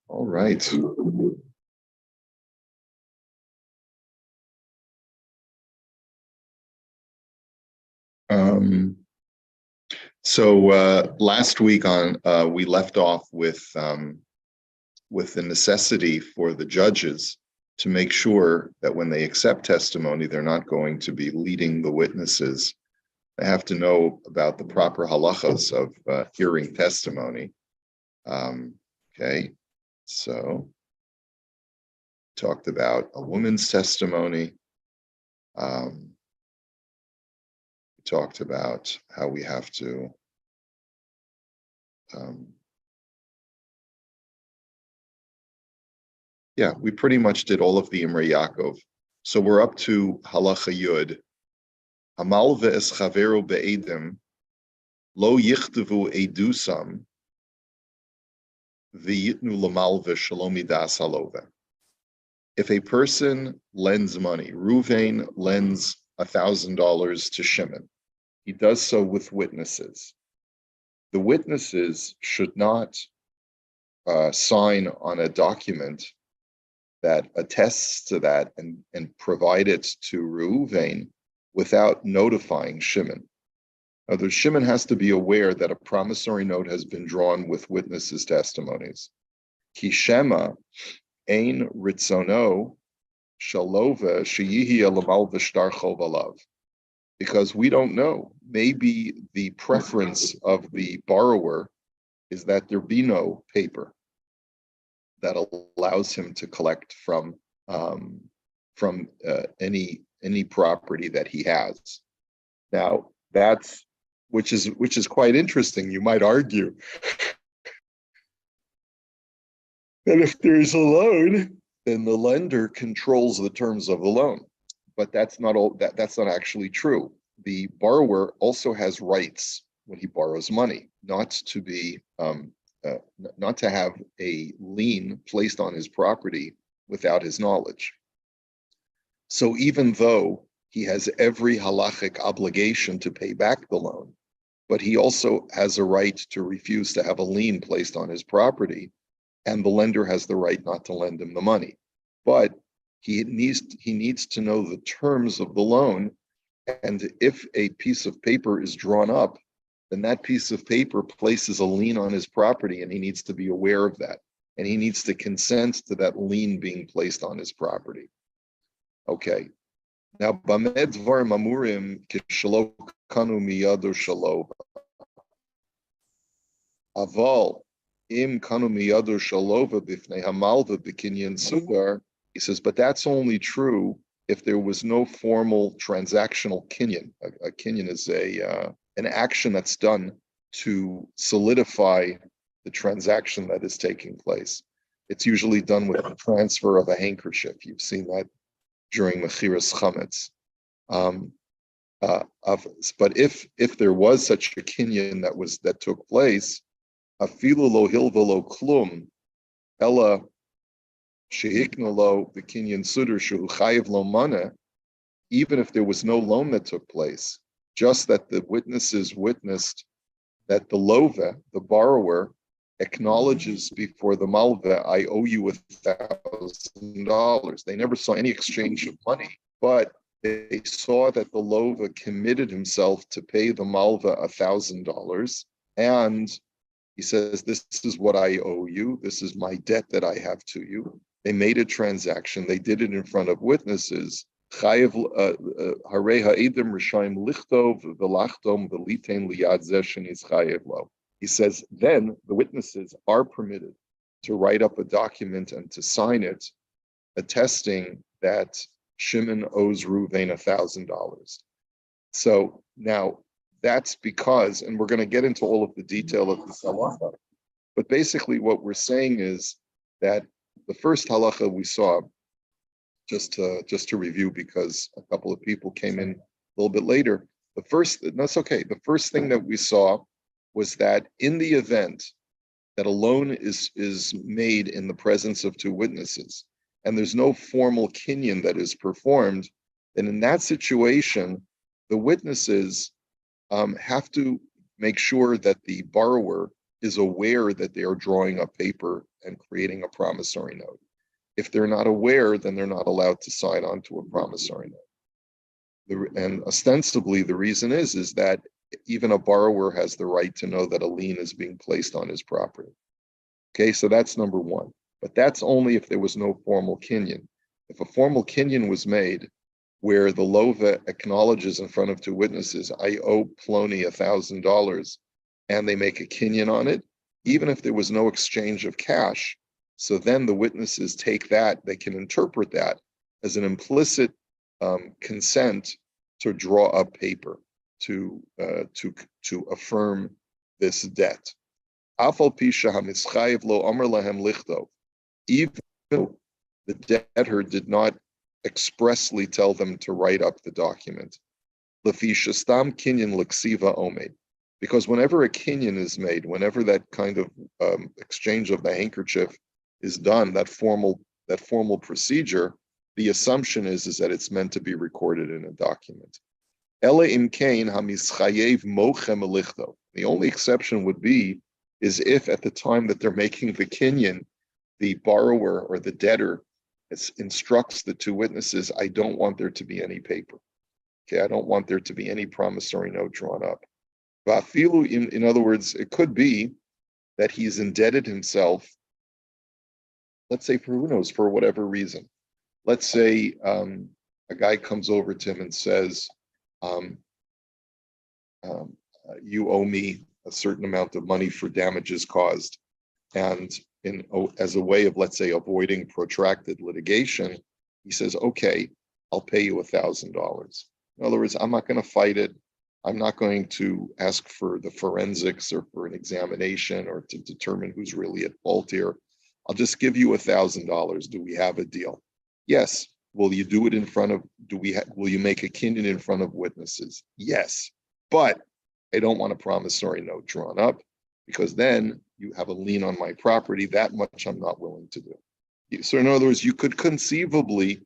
All right. Um, so last week on we left off with the necessity for the judges to make sure that when they accept testimony, they're not going to be leading the witnesses. They have to know about the proper halachas of hearing testimony. Okay, so talked about a woman's testimony. We talked about how we have to yeah, we pretty much did all of the Imrei Yaakov. So we're up to halacha yud. Hamal ve'es chaveru be'edim lo yichtavu edusam v'yitnu lamal ve'shalom idas halova. If a person lends money, Ruvain lends $1,000 to Shimon. He does so with witnesses. The witnesses should not sign on a document that attests to that and provide it to Reuven without notifying Shimon. Now, the Shimon has to be aware that a promissory note has been drawn with witnesses' testimonies. Kishema ein ritzono shalova sheyihi alamal v'shtar chov alav. Because we don't know. Maybe the preference of the borrower is that there be no paper that allows him to collect from any property that he has. Now that's which is quite interesting. You might argue that if there's a loan, then the lender controls the terms of the loan. But that's not actually true. The borrower also has rights when he borrows money, not to have a lien placed on his property without his knowledge. So even though he has every halachic obligation to pay back the loan, but he also has a right to refuse to have a lien placed on his property, and the lender has the right not to lend him the money. But he needs to know the terms of the loan, and if a piece of paper is drawn up, then that piece of paper places a lien on his property, and he needs to be aware of that, and he needs to consent to that lien being placed on his property. Okay. Now, bamed dvarim amurim kishlo kanu miyado shalova. Aval im kanu miyado shalova bifnei hamalva b'kinyan sugar. He says, but that's only true if there was no formal transactional kinyan. A kinyan is an action that's done to solidify the transaction that is taking place. It's usually done with the transfer of a handkerchief. You've seen that during Mechiras Chametz. But if there was such a kinyan that took place, afilu lo hilva lo klum, ella shehikna lo the kinyan suder shehu chayiv lo mana, even if there was no loan that took place, just that the witnesses witnessed that the lova, the borrower, acknowledges before the malva, I owe you $1,000. They never saw any exchange of money, but they saw that the lova committed himself to pay the malva $1,000, and he says, this is what I owe you. This is my debt that I have to you. They made a transaction. They did it in front of witnesses. He says, then the witnesses are permitted to write up a document and to sign it, attesting that Shimon owes Reuven $1,000. So now that's because, and we're going to get into all of the detail of this halacha, but basically what we're saying is that the first halacha we saw, just to review, because a couple of people came in a little bit later. That's okay. The first thing that we saw was that in the event that a loan is made in the presence of two witnesses, and there's no formal kinyan that is performed, then in that situation, the witnesses have to make sure that the borrower is aware that they are drawing up paper and creating a promissory note. If they're not aware, then they're not allowed to sign on to a promissory note. And ostensibly, the reason is that even a borrower has the right to know that a lien is being placed on his property. Okay, so that's number one. But that's only if there was no formal kinyan. If a formal kinyan was made where the lova acknowledges in front of two witnesses, I owe Plony $1,000, and they make a kinyan on it, even if there was no exchange of cash, so then the witnesses take that, they can interpret that as an implicit consent to draw up paper to affirm this debt. Even though the debtor did not expressly tell them to write up the document. Because whenever a kinyan is made, whenever that kind of exchange of the handkerchief is done, that formal procedure, the assumption is that it's meant to be recorded in a document. The only exception would be is if at the time that they're making the kinyan, the borrower or the debtor instructs the two witnesses, I don't want there to be any paper. Okay, I don't want there to be any promissory note drawn up. In other words, it could be that he's indebted himself, let's say for who knows, for whatever reason. Let's say a guy comes over to him and says, you owe me a certain amount of money for damages caused. And as a way of, let's say, avoiding protracted litigation, he says, okay, I'll pay you $1,000. In other words, I'm not going to fight it. I'm not going to ask for the forensics or for an examination or to determine who's really at fault here. I'll just give you $1,000. Do we have a deal? Yes. Will you do it in front of, will you make a kinyan in front of witnesses? Yes. But I don't want a promissory note drawn up, because then you have a lien on my property. That much I'm not willing to do. So in other words, you could conceivably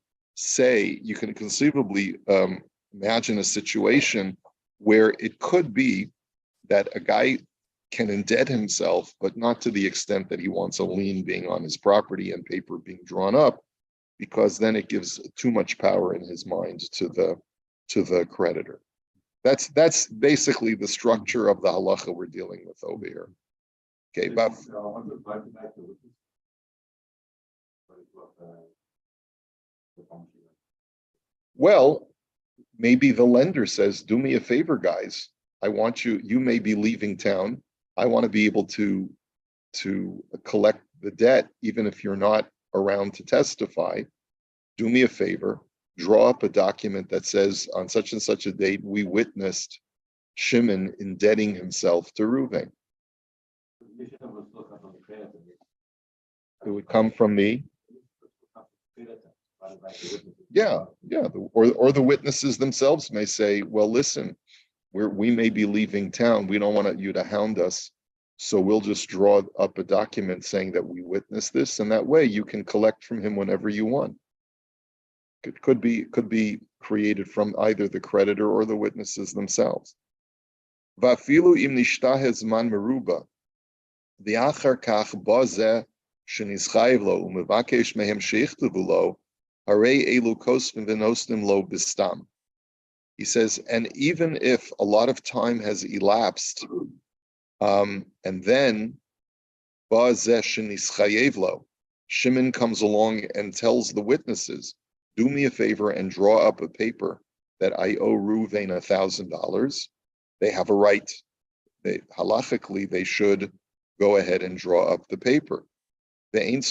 imagine a situation where it could be that a guy can indebt himself, but not to the extent that he wants a lien being on his property and paper being drawn up, because then it gives too much power in his mind to the creditor. That's basically the structure of the halacha we're dealing with over here. Okay, but well, maybe the lender says, do me a favor, guys. I want you may be leaving town. I want to be able to collect the debt, even if you're not around to testify. Do me a favor, draw up a document that says on such and such a date, we witnessed Shimon indebting himself to Reuven. It would come from me. Yeah. Or the witnesses themselves may say, well, listen, we may be leaving town. We don't want you to hound us. So we'll just draw up a document saying that we witnessed this. And that way you can collect from him whenever you want. It could be created from either the creditor or the witnesses themselves. Vafilu im nishtahez man meruba, v'achar kach bazeh shenischayv lo umevakesh mehem sheichtavu lo, harei elu kosvim v'nostim lo bistam. He says, and even if a lot of time has elapsed, and then bazeh shenischayv lo, Shimon comes along and tells the witnesses, do me a favor and draw up a paper that I owe Reuven $1,000. They have a right. Halachically, they should go ahead and draw up the paper. Let's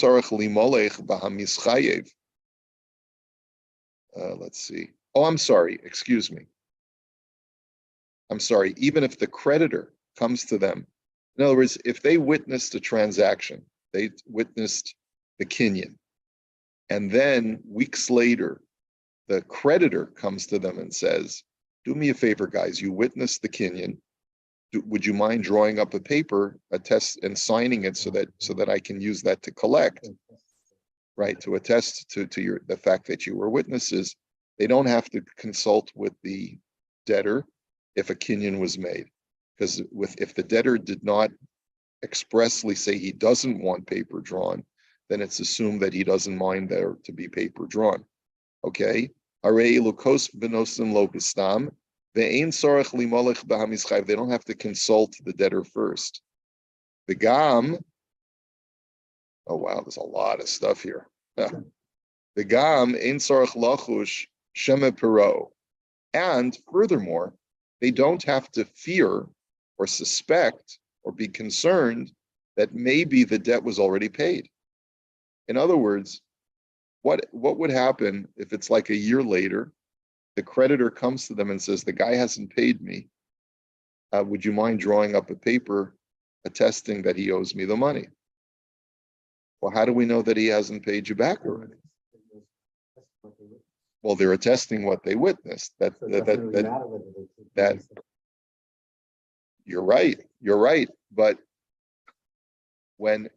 see. Oh, I'm sorry. Excuse me. I'm sorry. Even if the creditor comes to them, in other words, if they witnessed a transaction, they witnessed the kinyan, and then weeks later, the creditor comes to them and says, do me a favor, guys, you witnessed the kinyan. Would you mind drawing up a paper, attest, and signing it so that I can use that to collect, right? To attest to the fact that you were witnesses. They don't have to consult with the debtor if a kinyan was made. Because if the debtor did not expressly say he doesn't want paper drawn, then it's assumed that he doesn't mind there to be paper drawn. Okay? They don't have to consult the debtor first. The gam, oh wow, there's a lot of stuff here. The gam ein sarach lachush shema piro. And furthermore, they don't have to fear or suspect or be concerned that maybe the debt was already paid. In other words, what would happen if it's like a year later, the creditor comes to them and says, the guy hasn't paid me. Would you mind drawing up a paper attesting that he owes me the money? Well, how do we know that he hasn't paid you back already? Well, they're attesting what they witnessed. That you're right. But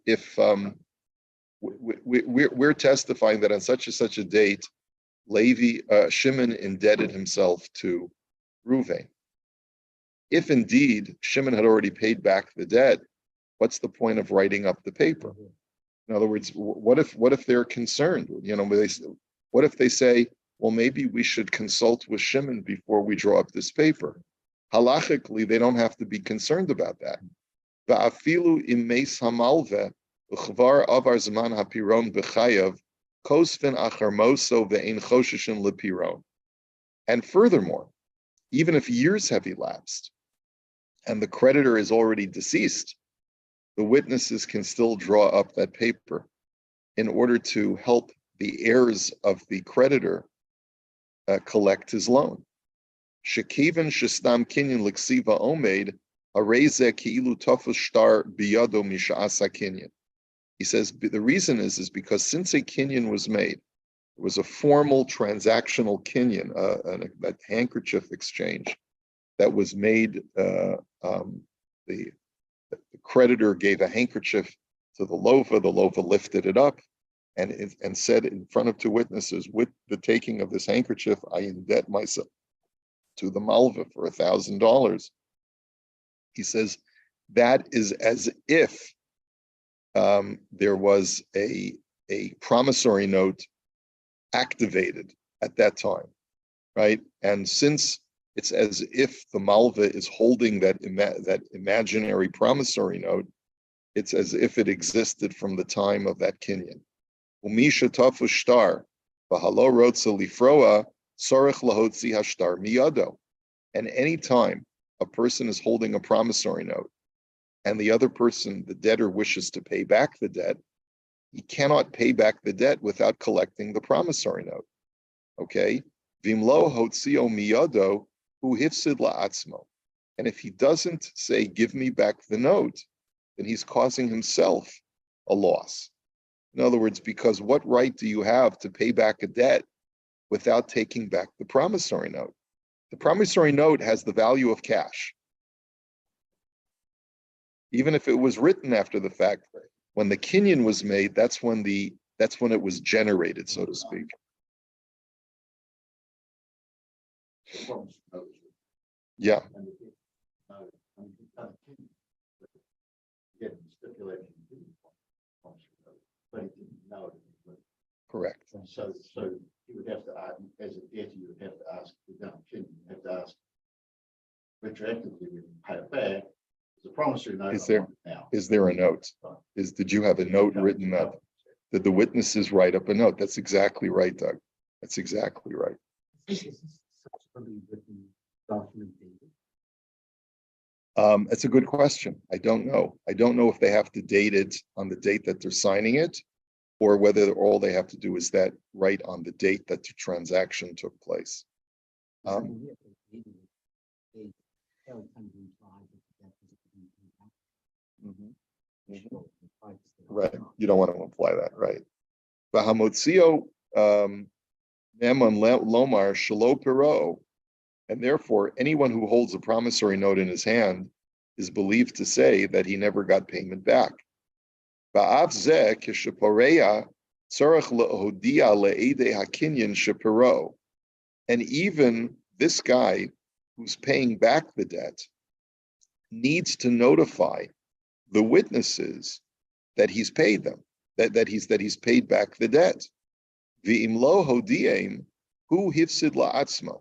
if we're testifying that on such and such a date, Shimon indebted himself to Reuven. If indeed Shimon had already paid back the debt, what's the point of writing up the paper? In other words, what if they're concerned? What if they say, well, maybe we should consult with Shimon before we draw up this paper? Halachically, they don't have to be concerned about that. Va'afilu imeis hamalve uchvar avar zman hapiron b'chayav kosvin acharmoso ve'ein choshen lepiron. And furthermore, even if years have elapsed and the creditor is already deceased, the witnesses can still draw up that paper in order to help the heirs of the creditor collect his loan. Shekivan shestam kinyan liksiva omed hareze ki'ilu tofus shtar biyado misha'asa kinyan. He says the reason is because since a kinyan was made, it was a formal transactional kinyan, that handkerchief exchange that was made. The creditor gave a handkerchief to the lofa lifted it up and said in front of two witnesses, with the taking of this handkerchief, I indebt myself to the malva for $1,000. He says that is as if there was a promissory note activated at that time, right? And since it's as if the malva is holding that imaginary promissory note, it's as if it existed from the time of that kinyan. Umisha tafu shtar, v'halo rotza lifroa, sorech lahotzi hashtar miyado. And any time a person is holding a promissory note and the other person, the debtor, wishes to pay back the debt, he cannot pay back the debt without collecting the promissory note. Okay? Vimlo hotzio miyado hu hifsid la'atzmo. And if he doesn't say, give me back the note, then he's causing himself a loss. In other words, because what right do you have to pay back a debt without taking back the promissory note? The promissory note has the value of cash. Even if it was written after the fact, when the kinyan was made, that's when it was generated, so to speak. Yeah. Correct. So you would have to, as a debtor, you would have to ask, you have to ask retroactively when you pay it back. The promissory note. Is there a note? Did you have a note written up? Did the witnesses write up a note? That's exactly right, Doug. That's exactly right. It's a good question. I don't know. I don't know if they have to date it on the date that they're signing it, or whether all they have to do is that write on the date that the transaction took place. Right. You don't want to imply that, right? Bahamotzio Memon Lomar Shalo Piro, and therefore anyone who holds a promissory note in his hand is believed to say that he never got payment back. And even this guy who's paying back the debt needs to notify the witnesses that he's paid them, that he's paid back the debt. V'im lo hodiem hu hifsid la'atzma.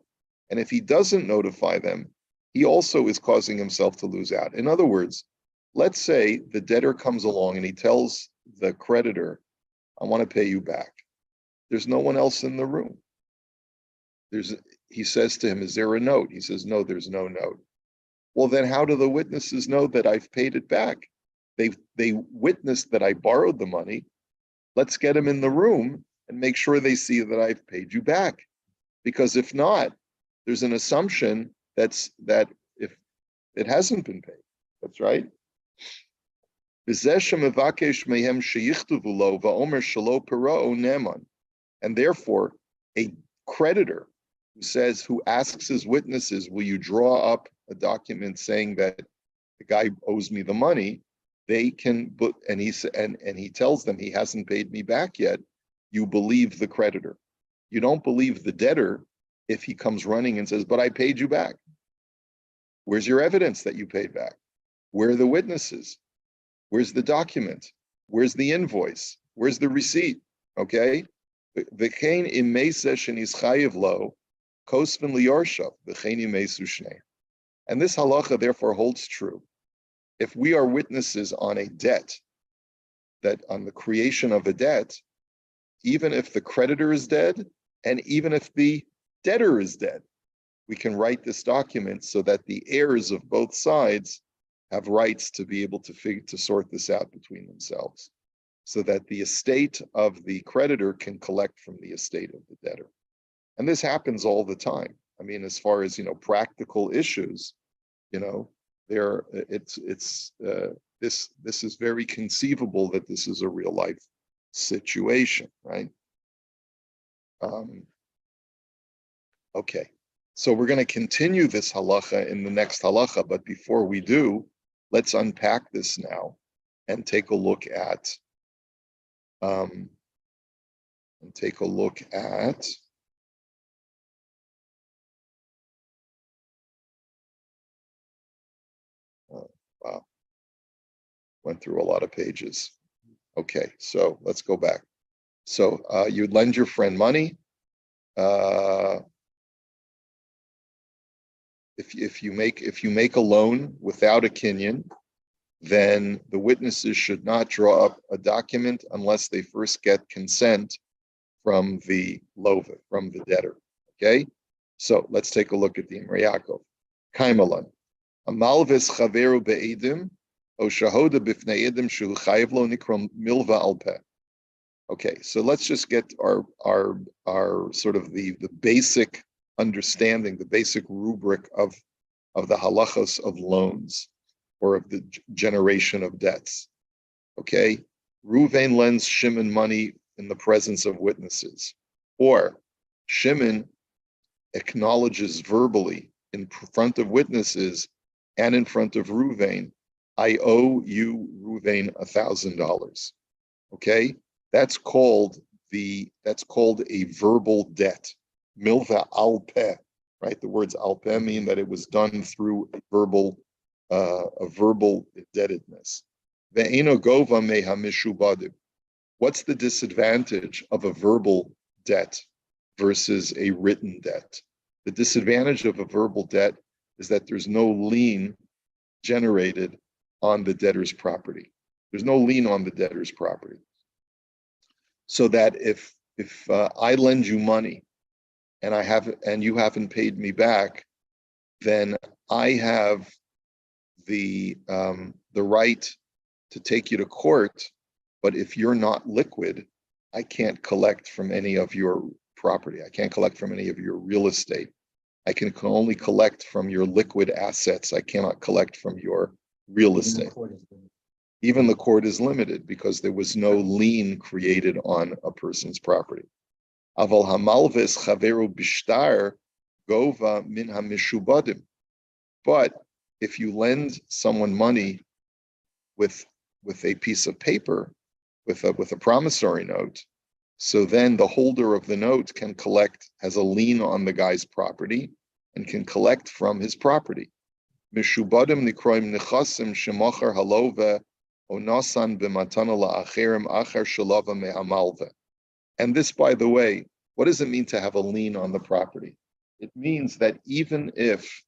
And if he doesn't notify them, he also is causing himself to lose out. In other words, let's say the debtor comes along and he tells the creditor, I want to pay you back. There's no one else in the room. He says to him, is there a note? He says, no, there's no note. Well, then how do the witnesses know that I've paid it back? They witnessed that I borrowed the money. Let's get them in the room and make sure they see that I've paid you back. Because if not, there's an assumption that if it hasn't been paid. That's right. And therefore, a creditor who asks his witnesses, will you draw up a document saying that the guy owes me the money? They can, and he tells them he hasn't paid me back yet. You believe the creditor. You don't believe the debtor if he comes running and says, but I paid you back. Where's your evidence that you paid back? Where are the witnesses? Where's the document? Where's the invoice? Where's the receipt? Okay. And this halacha therefore holds true. If we are witnesses on a debt, that on the creation of a debt, even if the creditor is dead, and even if the debtor is dead, we can write this document so that the heirs of both sides have rights to be able to sort this out between themselves, so that the estate of the creditor can collect from the estate of the debtor. And this happens all the time. I mean, as far as, practical issues, this is very conceivable that this is a real life situation, right? Okay, so we're going to continue this halacha in the next halacha, but before we do, let's unpack this now and take a look at wow, went through a lot of pages. Okay, so let's go back. So you lend your friend money. If you make a loan without a kinyan, then the witnesses should not draw up a document unless they first get consent from the lova, from the debtor. Okay, so let's take a look at the Imrei Yaakov. Kaimalan, amalvis chaveru be'edim o shahoda b'fnei edim shu chayev lo nikrom milva al peh. Okay, so let's just get our sort of the basic understanding, the basic rubric of the halachos of loans or of the generation of debts. Okay, Ruvain lends Shimon money in the presence of witnesses, or Shimon acknowledges verbally in front of witnesses and in front of Ruvain, I owe you, Ruvain, $1,000. Okay, that's called a verbal debt. Milva al peh, right? The words al peh mean that it was done through a verbal indebtedness. Ve'eno gova meha mishubadim. What's the disadvantage of a verbal debt versus a written debt? The disadvantage of a verbal debt is that there's no lien generated on the debtor's property. There's no lien on the debtor's property. So that if I lend you money and you haven't paid me back, then I have the right to take you to court. But if you're not liquid, I can't collect from any of your property. I can't collect from any of your real estate. I can only collect from your liquid assets. I cannot collect from your real estate. Even the court is limited because there was no lien created on a person's property. Aval hamalves chaveru bishtar gova min hamishubadim. But if you lend someone money with a piece of paper, with a promissory note, so then the holder of the note can collect, has a lien on the guy's property, and can collect from his property. Mishubadim nikroim nechasim shemachar halova onasan b'matana la'acherim achar shalava me'amalva. And this, by the way, what does it mean to have a lien on the property? It means that even if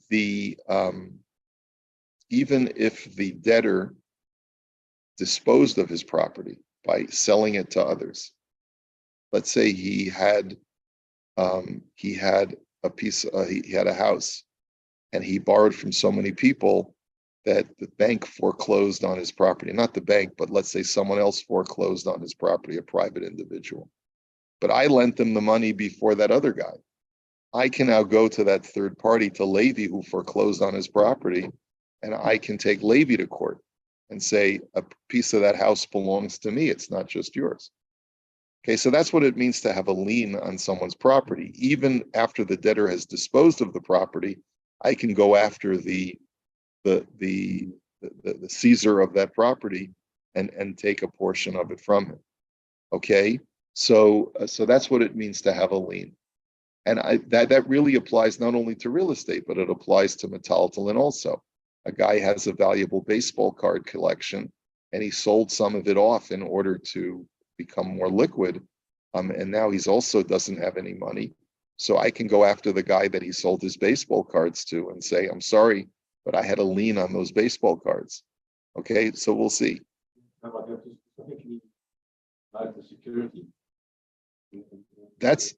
the debtor disposed of his property by selling it to others, let's say he had a house, and he borrowed from so many people that the bank foreclosed on his property. Not the bank, but let's say someone else foreclosed on his property, a private individual. But I lent them the money before that other guy. I can now go to that third party, to Levi, who foreclosed on his property, and I can take Levi to court and say, a piece of that house belongs to me. It's not just yours. Okay, so that's what it means to have a lien on someone's property. Even after the debtor has disposed of the property, I can go after the seizer of that property and take a portion of it from him. Okay, so that's what it means to have a lien, and that really applies not only to real estate, but it applies to metaltalin also. A guy has a valuable baseball card collection, and he sold some of it off in order to become more liquid, and now he's also doesn't have any money. So I can go after the guy that he sold his baseball cards to and say, I'm sorry, but I had a lien on those baseball cards. Okay, so we'll see. That's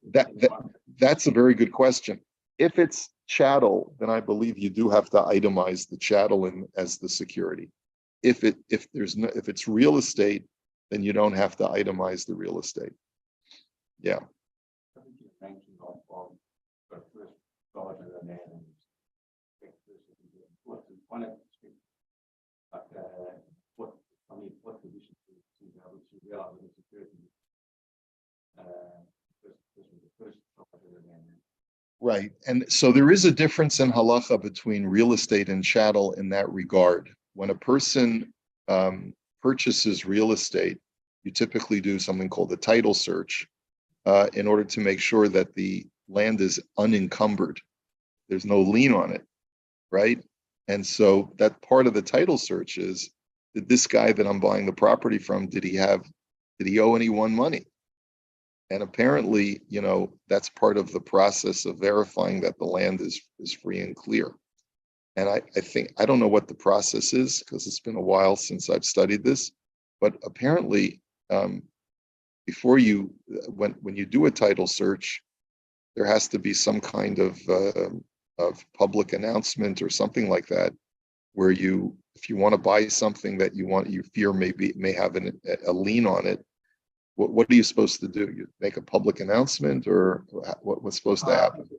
a very good question. If it's chattel, then I believe you do have to itemize the chattel as the security. If it's real estate, then you don't have to itemize the real estate. Yeah. Right. And so there is a difference in halacha between real estate and chattel in that regard. When a person purchases real estate, you typically do something called a title search in order to make sure that the land is unencumbered. There's no lien on it, right? And so that part of the title search is, did this guy that I'm buying the property from, did he owe anyone money? And apparently, that's part of the process of verifying that the land is free and clear. And I don't know what the process is, because it's been a while since I've studied this, but apparently, before when you do a title search, there has to be some kind of public announcement or something like that, where if you want to buy something that you fear may have a lien on it, what are you supposed to do? You make a public announcement, or what's supposed to happen?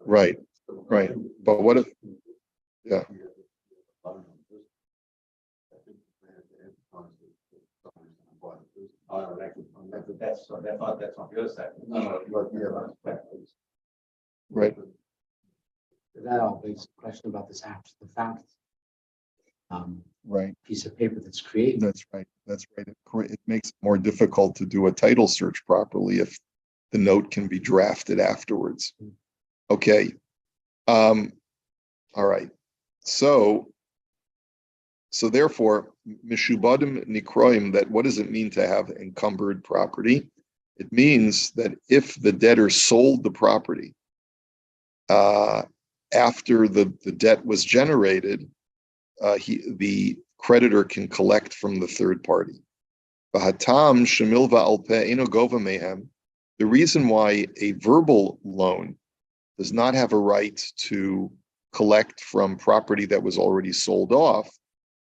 Right. But what if? Yeah. That's on the other side. Right. That all begs the question about this after the fact. Right. Piece of paper that's created. That's right. It makes it more difficult to do a title search properly if the note can be drafted afterwards. Okay. All right. So therefore, mishubadim nikroim, that what does it mean to have encumbered property? It means that if the debtor sold the property after the debt was generated, the creditor can collect from the third party. The reason why a verbal loan does not have a right to collect from property that was already sold off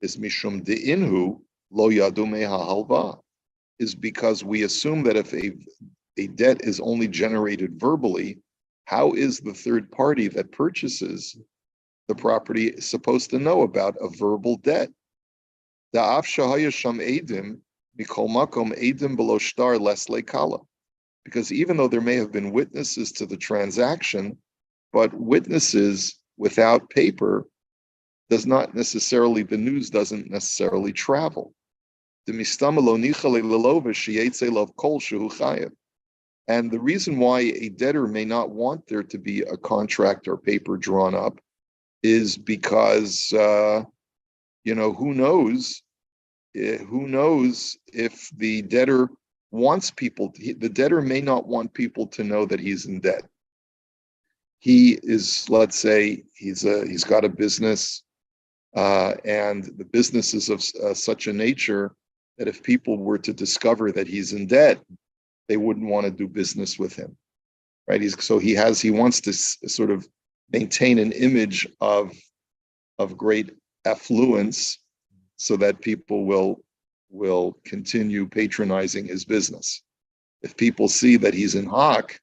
is mishum de'inhu lo yadu meha halva, is because we assume that if a debt is only generated verbally, how is the third party that purchases the property supposed to know about a verbal debt? Da'af shahaya sham edim mikol makom edim below shtar les lekala. Because even though there may have been witnesses to the transaction, but witnesses without paper the news doesn't necessarily travel. And the reason why a debtor may not want there to be a contract or paper drawn up is because, who knows? Who knows if the debtor wants people, the debtor may not want people to know that he's in debt. He is, let's say, he's got a business, and the business is of such a nature that if people were to discover that he's in debt, they wouldn't want to do business with him, right? He wants to sort of maintain an image of great affluence, so that people will continue patronizing his business. If people see that he's in hock,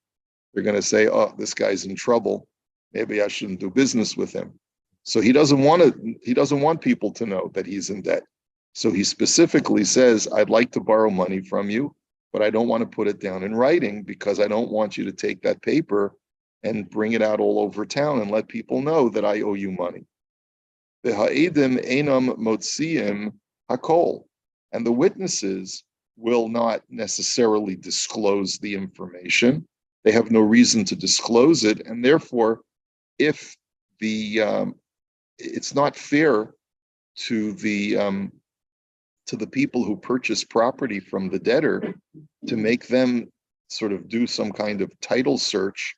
they're going to say, "Oh, this guy's in trouble. Maybe I shouldn't do business with him." So he doesn't want people to know that he's in debt. So he specifically says, "I'd like to borrow money from you, but I don't want to put it down in writing because I don't want you to take that paper and bring it out all over town and let people know that I owe you money." The ha'edim einam motziim hakol, and the witnesses will not necessarily disclose the information. They have no reason to disclose it, and therefore, if it's not fair to the people who purchase property from the debtor to make them sort of do some kind of title search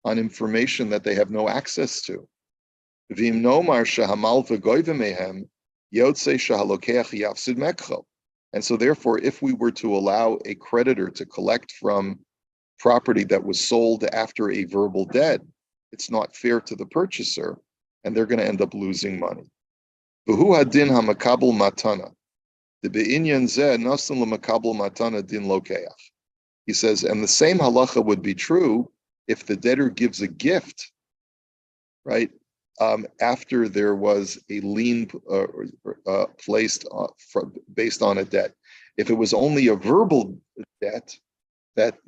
on information that they have no access to. And so therefore, if we were to allow a creditor to collect from property that was sold after a verbal debt, it's not fair to the purchaser, and they're going to end up losing money. He says, and the same halacha would be true if the debtor gives a gift, right? After there was a lien placed based on a debt. If it was only a verbal debt that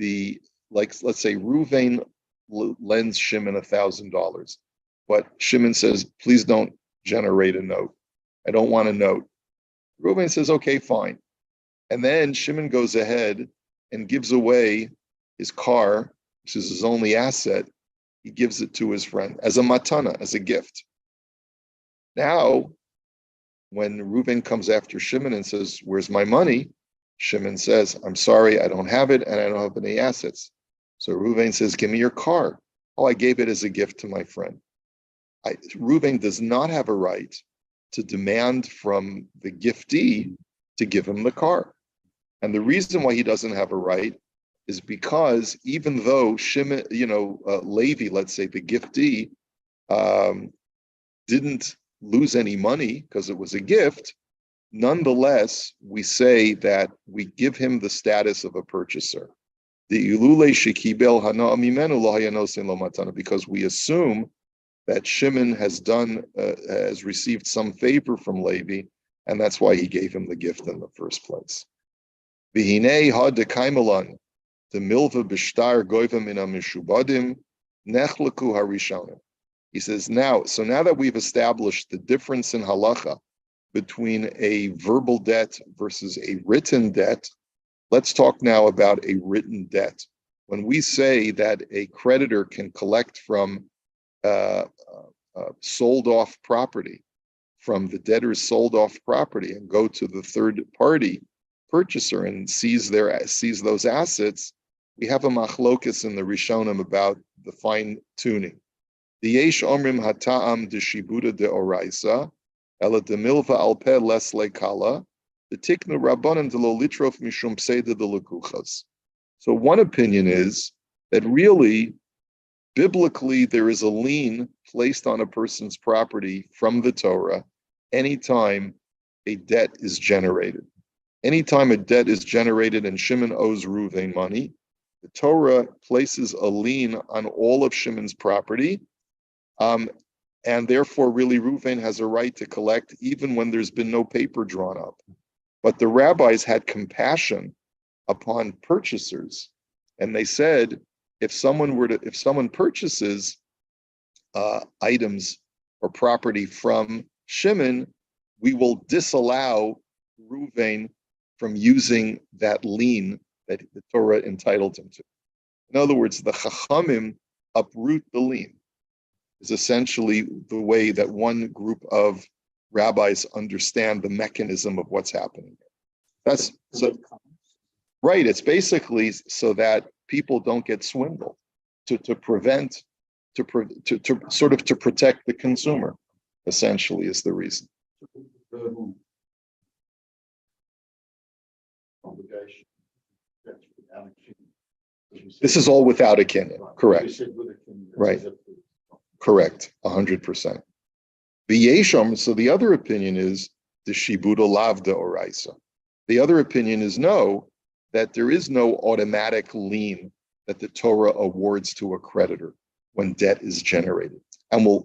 let's say Ruvain lends Shimon $1,000, but Shimon says, "Please don't generate a note. I don't want a note." Ruvain says, "Okay, fine." And then Shimon goes ahead and gives away his car, which is his only asset. He gives it to his friend as a matana, as a gift. Now, when Reuven comes after Shimon and says, "Where's my money?" Shimon says, "I'm sorry, I don't have it, and I don't have any assets." So Reuven says, "Give me your car." "Oh, I gave it as a gift to my friend." Reuven does not have a right to demand from the giftee to give him the car. And the reason why he doesn't have a right is because even though Shimon, Levi, let's say the giftee, didn't lose any money because it was a gift, nonetheless, we say that we give him the status of a purchaser. Because we assume that Shimon has received some favor from Levi, and that's why he gave him the gift in the first place. The milva b'shtar goyva mina mishubadim nechlaku harishonim. He says now that we've established the difference in halacha between a verbal debt versus a written debt, let's talk now about a written debt. When we say that a creditor can collect from sold off property, from the debtor's sold off property, and go to the third party purchaser and seize those assets, we have a machlokus in the Rishonim about the fine tuning. The yesh omrim hata'am de shibuda de oraisa, ela de milva alpe les lekala, the tiknu rabbanim de lo litrof mishum pseida de lekuchas. So one opinion is that really, biblically, there is a lien placed on a person's property from the Torah anytime a debt is generated. Anytime a debt is generated and Shimon owes Reuven money, the Torah places a lien on all of Shimon's property, and therefore really Reuven has a right to collect even when there's been no paper drawn up. But the rabbis had compassion upon purchasers, and they said, if someone purchases items or property from Shimon, we will disallow Reuven from using that lien that the Torah entitled him to. In other words, the Chachamim uproot the lien is essentially the way that one group of rabbis understand the mechanism of what's happening. That's so right. It's basically so that people don't get swindled, to prevent, to sort of to protect the consumer, essentially is the reason. Obligation. That's without a kinyan. This is all without a kinyan, Right. correct? You said with a kinyan, that's Right. as if it's- Correct, 100%. The Yesham, so the other opinion is the Shibuda Lavda Oraisa. The other opinion is no, that there is no automatic lien that the Torah awards to a creditor when debt is generated. And we'll